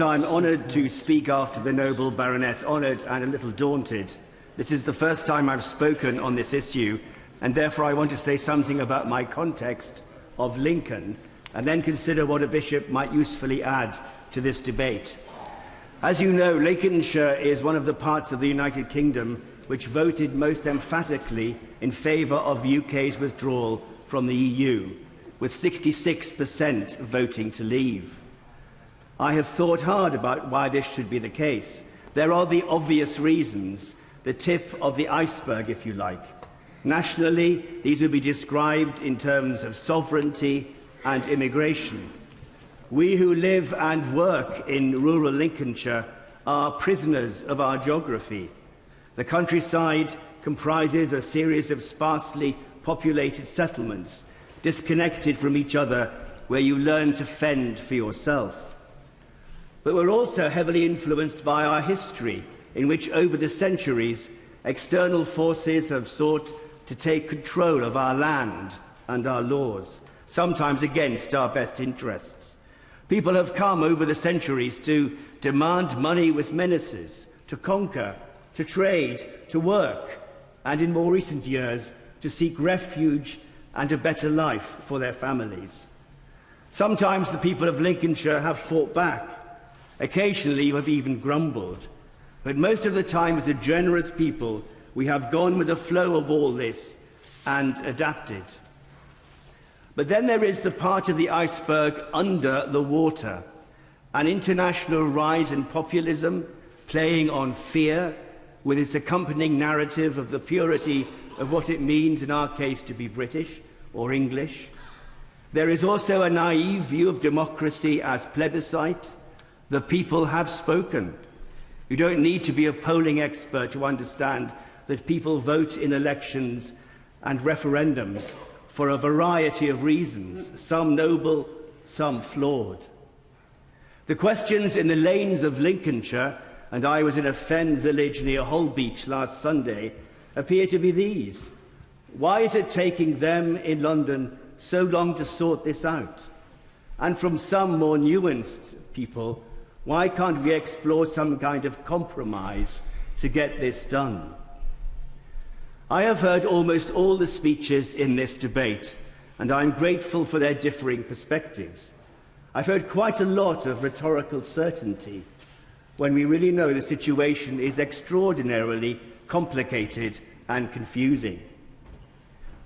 I'm honoured to speak after the noble Baroness, honoured and a little daunted. This is the first time I've spoken on this issue, and therefore I want to say something about my context of Lincoln, and then consider what a bishop might usefully add to this debate. As you know, Lincolnshire is one of the parts of the United Kingdom which voted most emphatically in favour of the UK's withdrawal from the EU, with 66% voting to leave. I have thought hard about why this should be the case. There are the obvious reasons, the tip of the iceberg, if you like. Nationally, these would be described in terms of sovereignty and immigration. We who live and work in rural Lincolnshire are prisoners of our geography. The countryside comprises a series of sparsely populated settlements, disconnected from each other, where you learn to fend for yourself. But we're also heavily influenced by our history, in which over the centuries external forces have sought to take control of our land and our laws, sometimes against our best interests. People have come over the centuries to demand money with menaces, to conquer, to trade, to work, and in more recent years, to seek refuge and a better life for their families. Sometimes the people of Lincolnshire have fought back. Occasionally you have even grumbled. But most of the time, as a generous people, we have gone with the flow of all this and adapted. But then there is the part of the iceberg under the water, an international rise in populism, playing on fear, with its accompanying narrative of the purity of what it means in our case to be British or English. There is also a naive view of democracy as plebiscite. The people have spoken. You don't need to be a polling expert to understand that people vote in elections and referendums for a variety of reasons, some noble, some flawed. The questions in the lanes of Lincolnshire, and I was in a fen village near Holbeach last Sunday, appear to be these. Why is it taking them in London so long to sort this out? And from some more nuanced people, why can't we explore some kind of compromise to get this done? I have heard almost all the speeches in this debate, and I'm grateful for their differing perspectives. I've heard quite a lot of rhetorical certainty, when we really know the situation is extraordinarily complicated and confusing.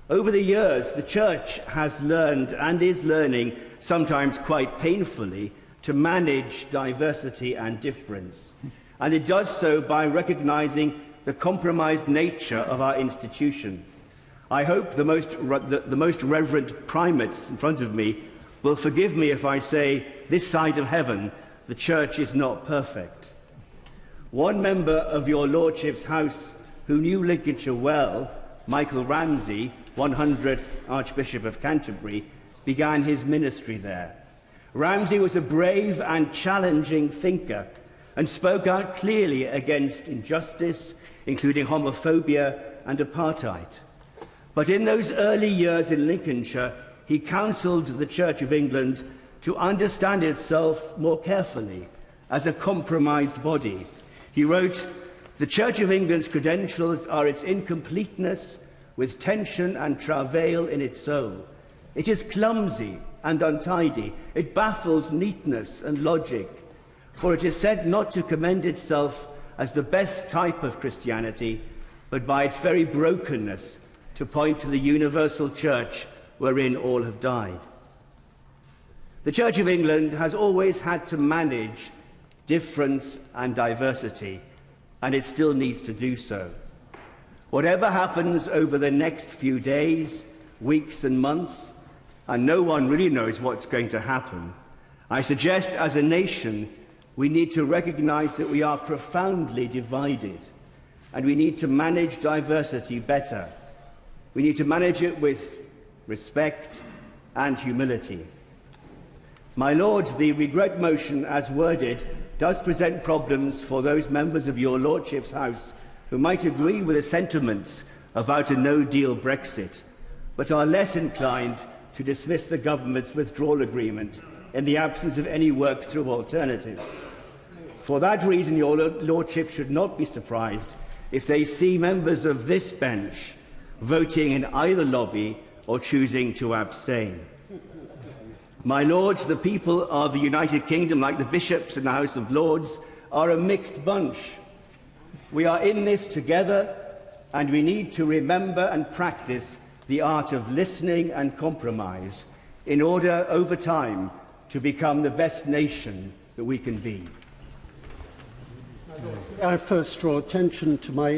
Over the years, the Church has learned and is learning, sometimes quite painfully, to manage diversity and difference. And it does so by recognising the compromised nature of our institution. I hope the most reverend primates in front of me will forgive me if I say, this side of heaven, the Church is not perfect. One member of your Lordship's House who knew Lincolnshire well, Michael Ramsey, 100th Archbishop of Canterbury, began his ministry there. Ramsey was a brave and challenging thinker and spoke out clearly against injustice, including homophobia and apartheid. But in those early years in Lincolnshire, he counselled the Church of England to understand itself more carefully as a compromised body. He wrote, "The Church of England's credentials are its incompleteness, with tension and travail in its soul. It is clumsy and untidy. It baffles neatness and logic. For it is said not to commend itself as the best type of Christianity, but by its very brokenness to point to the universal church wherein all have died." The Church of England has always had to manage difference and diversity, and it still needs to do so. Whatever happens over the next few days, weeks and months, and no one really knows what's going to happen, I suggest as a nation we need to recognise that we are profoundly divided, and we need to manage diversity better. We need to manage it with respect and humility. My Lords, the regret motion as worded does present problems for those members of your Lordship's House who might agree with the sentiments about a no-deal Brexit, but are less inclined to dismiss the government's withdrawal agreement in the absence of any worked-through alternative. For that reason, your Lordship should not be surprised if they see members of this bench voting in either lobby or choosing to abstain. My Lords, the people of the United Kingdom, like the bishops in the House of Lords, are a mixed bunch. We are in this together, and we need to remember and practice the art of listening and compromise in order, over time, to become the best nation that we can be. I first draw attention to my